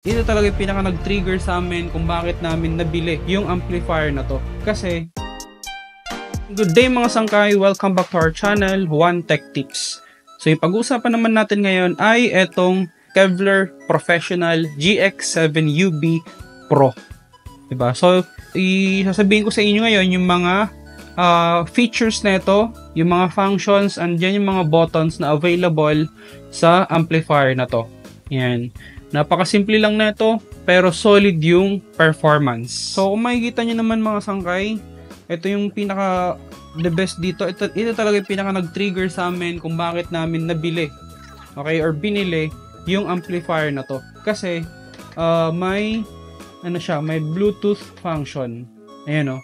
Ito talaga yung pinaka nag-trigger sa amin kung bakit namin nabili yung amplifier na to. Kasi, good day mga sangkay, welcome back to our channel, One Tech Tips. So yung pag-uusapan naman natin ngayon ay etong Kevlar Professional GX7UB Pro. Diba? So, isasabihin ko sa inyo ngayon yung mga features na ito, yung mga functions, and dyan yung mga buttons na available sa amplifier na to. Yan. Napakasimple lang na ito, pero solid yung performance. So, kung makikita nyo naman mga sangkay, ito yung pinaka the best dito. Ito talaga yung pinaka nag-trigger sa amin kung bakit namin nabili, okay, or binili yung amplifier na to. Kasi, may may Bluetooth function. Ayan o.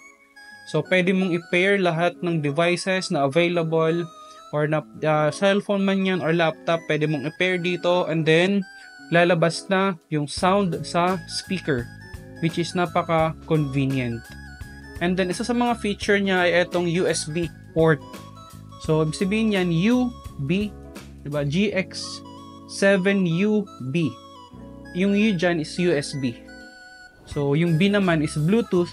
So, pwede mong i-pair lahat ng devices na available, or na cellphone man yan or laptop, pwede mong i-pair dito, and then lalabas na yung sound sa speaker, which is napaka convenient. And then isa sa mga feature niya ay itong USB port. So ibig sabihin yan UB, diba? GX7UB. Yung U dyan is USB. So yung B naman is Bluetooth.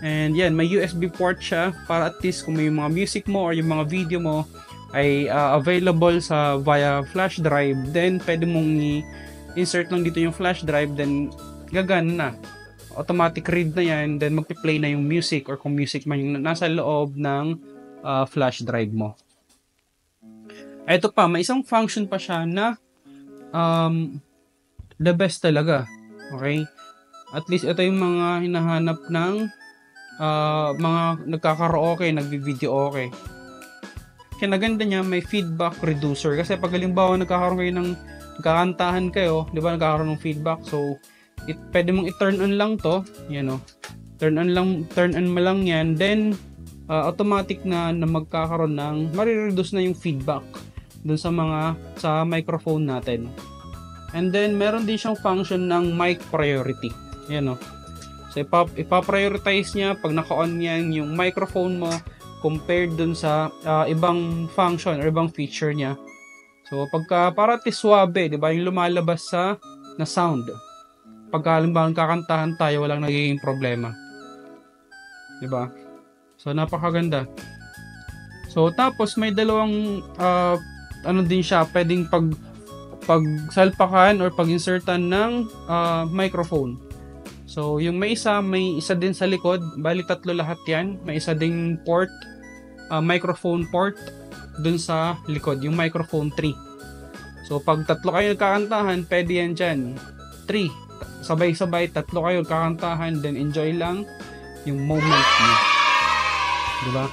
And yan, may USB port siya para at least kung may mga music mo or yung mga video mo ay available sa via flash drive, then pwede mong insert lang dito yung flash drive, then gagana na. Automatic read na yan, then magpi-play na yung music, or kung music man yung nasa loob ng flash drive mo. Ito pa, may isang function pa siya na the best talaga. Okay? At least ito yung mga hinahanap ng mga nagkakaraoke, nagbi-video okay. Kinaganda niya, may feedback reducer. Kasi pag halimbawa nagkakaroon kayo ng nagkakantahan kayo, di ba, nagkakaroon ng feedback. So, pwede mong i-turn on lang to. Yan o. Turn on mo lang yan. Then, automatic na magkakaroon ng, marireduce na yung feedback dun sa microphone natin. And then, meron din siyang function ng mic priority. Yan o. So, ipaprioritize niya pag naka-on yan yung microphone mo compared dun sa ibang function or ibang feature niya. So, pagka parati suwabe, di ba, yung lumalabas na sound. Pagka halimbawa kakantahan tayo, walang nagiging problema. Di ba? So, napakaganda. So, tapos may dalawang din siya, pwedeng pagsalpakan or pag-insertan ng microphone. So, yung may isa din sa likod, bali tatlo lahat yan. May isa ding port, microphone port dun sa likod, yung microphone 3. So, pag tatlo kayo nagkakantahan, pwede yan dyan. 3. Sabay-sabay, tatlo kayo nagkakantahan, then enjoy lang yung moment nyo. Diba?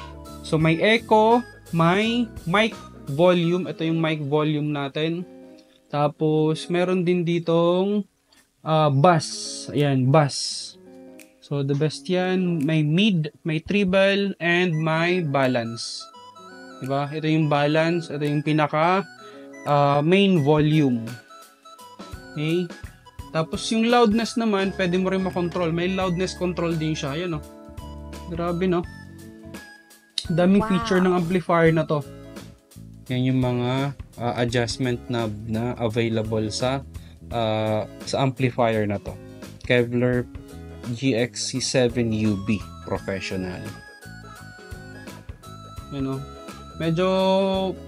So, may echo, may mic volume. Ito yung mic volume natin. Tapos, meron din ditong bass. Ayan, bass. So, the best yan. May mid, may treble, and may balance. Diba? Ito yung balance. Ito yung pinaka main volume. Okay? Tapos yung loudness naman, pwede mo rin makontrol. May loudness control din siya. Ayan o. Grabe no? Daming feature ng amplifier na to. Yan yung mga adjustment knob na available sa amplifier na to. Kevlar GX7UB Professional. Yan o. Medyo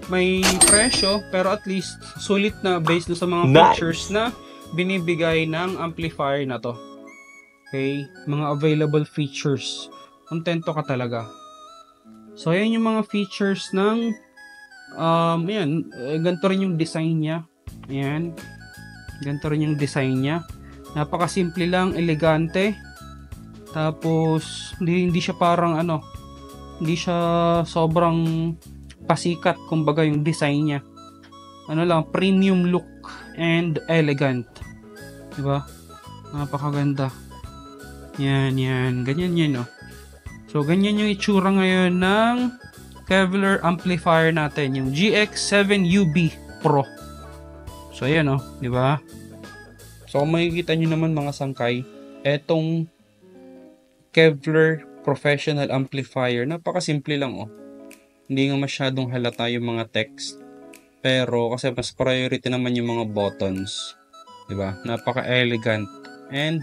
may presyo, pero at least sulit na based na sa mga features na binibigay ng amplifier na to. Okay, mga available features. Kontento ka talaga. So ayan yung mga features ng ayan, ganito rin yung design niya. Ayan. Ganito rin yung design niya. Napakasimple lang, elegante. Tapos hindi siya parang hindi siya sobrang pasikat, kumbaga yung design niya. Premium look and elegant. Diba? Napakaganda. Yan. Ganyan yan, no? So, ganyan yung itsura ngayon ng Kevlar amplifier natin. Yung GX7UB Pro. So, ayan, no? Diba? So, kung makikita nyo naman mga sangkay, etong Kevlar Professional amplifier, napakasimple lang, oh. Hindi nga masyadong halata yung mga text. Pero kasi mas priority naman yung mga buttons. Diba? Napaka-elegant and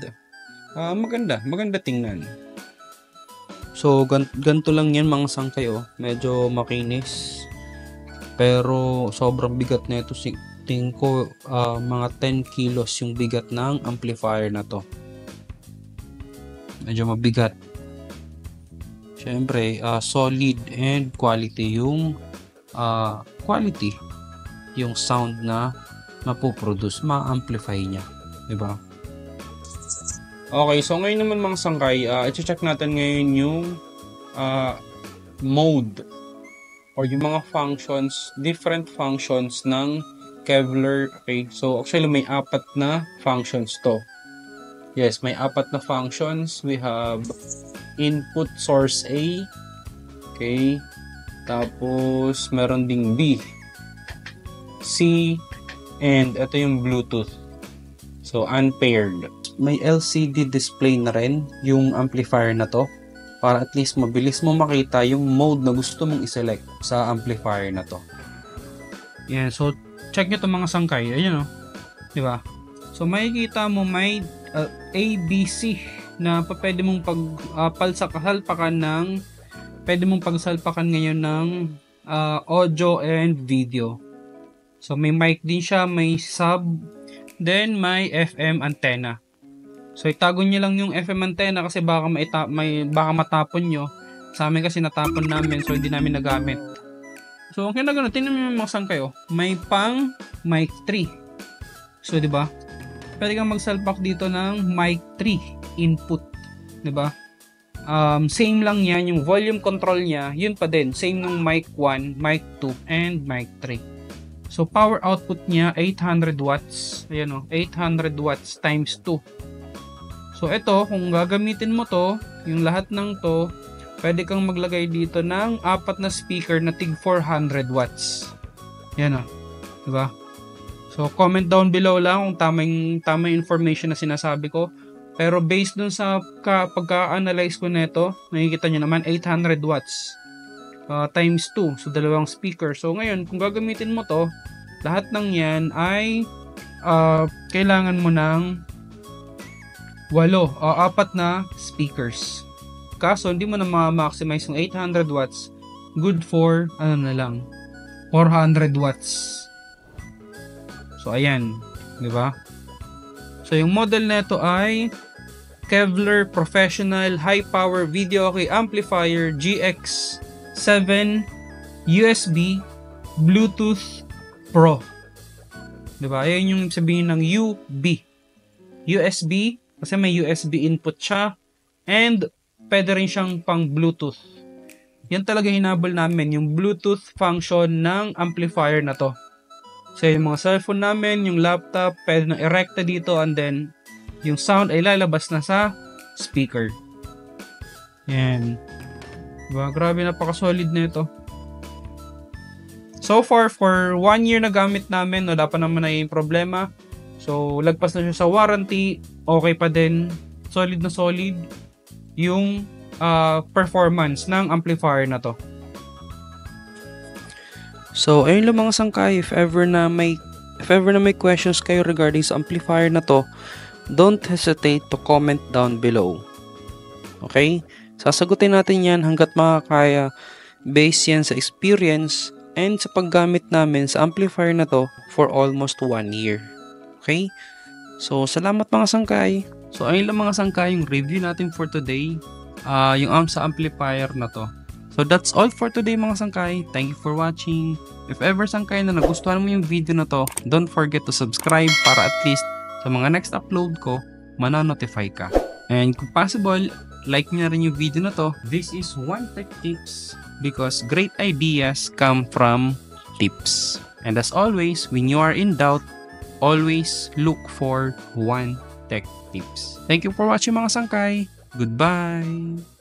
maganda tingnan. So, ganito lang yan mga sangkay, oh. Medyo makinis. Pero, sobrang bigat na ito. Tingin ko, mga 10 kilos yung bigat ng amplifier na to. Medyo mabigat. Siyempre, solid and quality yung sound na mapoproduce, ma-amplify niya. Diba? Okay, so ngayon naman mga sangkay, i-check natin ngayon yung mode or yung mga functions, different functions ng Kevlar. Okay, so actually may 4 na functions to. Yes, may 4 na functions. We have input source A. Okay, tapos meron ding B, C, and ito yung Bluetooth. So, unpaired. May LCD display na rin yung amplifier na to para at least mabilis mo makita yung mode na gusto mong iselect sa amplifier na to. Yan, so check nyo ito mga sangkay. Ayun, diba? So, makikita mo may ABC na pwede mong pwede mong pagsalpakan ngayon ng audio and video. So, may mic din siya, may sub, then may FM antenna. So, itago nyo lang yung FM antenna kasi baka matapon nyo. Sa amin kasi natapon namin, so hindi namin nagamit. So, okay na gano'n. Tingnan nyo yung mga sangkay, oh. May pang mic 3. So, di ba? Pwede kang magsalpak dito ng mic 3 input. Di ba? Same lang yan. Yung volume control niya, yun pa din. Same nung mic 1, mic 2, and mic 3. So, power output niya, 800 watts. Ayan, 800 watts times 2. So, ito, kung gagamitin mo to, yung lahat ng to, pwede kang maglagay dito ng 4 na speaker na tig 400 watts. Yan, diba? So, comment down below lang kung tamang information na sinasabi ko. Pero based dun sa pagka-analyze ko nito, nakikita nyo naman 800 watts. Times 2, so 2 speaker. So ngayon, kung gagamitin mo to, lahat ng yan ay kailangan mo ng 4 na speakers. Kaso hindi mo na ma-maximize yung 800 watts. Good for 400 watts. So ayan, di ba? So yung model nito ay Kevlar Professional High Power Video Amplifier GX7 USB Bluetooth Pro. Diba? Ayan yung sabihin ng UB. USB, kasi may USB input siya. And pwede rin siyang pang Bluetooth. Yan talaga hinabol namin, yung Bluetooth function ng amplifier na to. So yung mga cellphone namin, yung laptop, pwede na i-recta dito and then yung sound ay lalabas na sa speaker. Yan. Diba? Grabe, napaka-solid na ito. So far, for 1 year na gamit namin, wala pa naman na yung problema. So, lagpas na siya sa warranty. Okay pa din. Solid na solid yung performance ng amplifier na to. So, ayun lang mga sangkay. If ever na may questions kayo regarding sa amplifier na to, don't hesitate to comment down below. Okay? Sasagutin natin yan hanggat makakaya, based yan sa experience and sa paggamit namin sa amplifier na to for almost 1 year. Okay? So, salamat mga sangkay. So, ayun lang mga sangkay yung review natin for today. Yung sa amplifier na to. So, that's all for today mga sangkay. Thank you for watching. If ever sangkay na nagustuhan mo yung video na to, don't forget to subscribe para at least sa mga next upload ko, mana-notify ka. And kung possible, like nyo na rin yung video na to. This is One Tech Tips because great ideas come from tips. And as always, when you are in doubt, always look for One Tech Tips. Thank you for watching mga sangkay. Goodbye!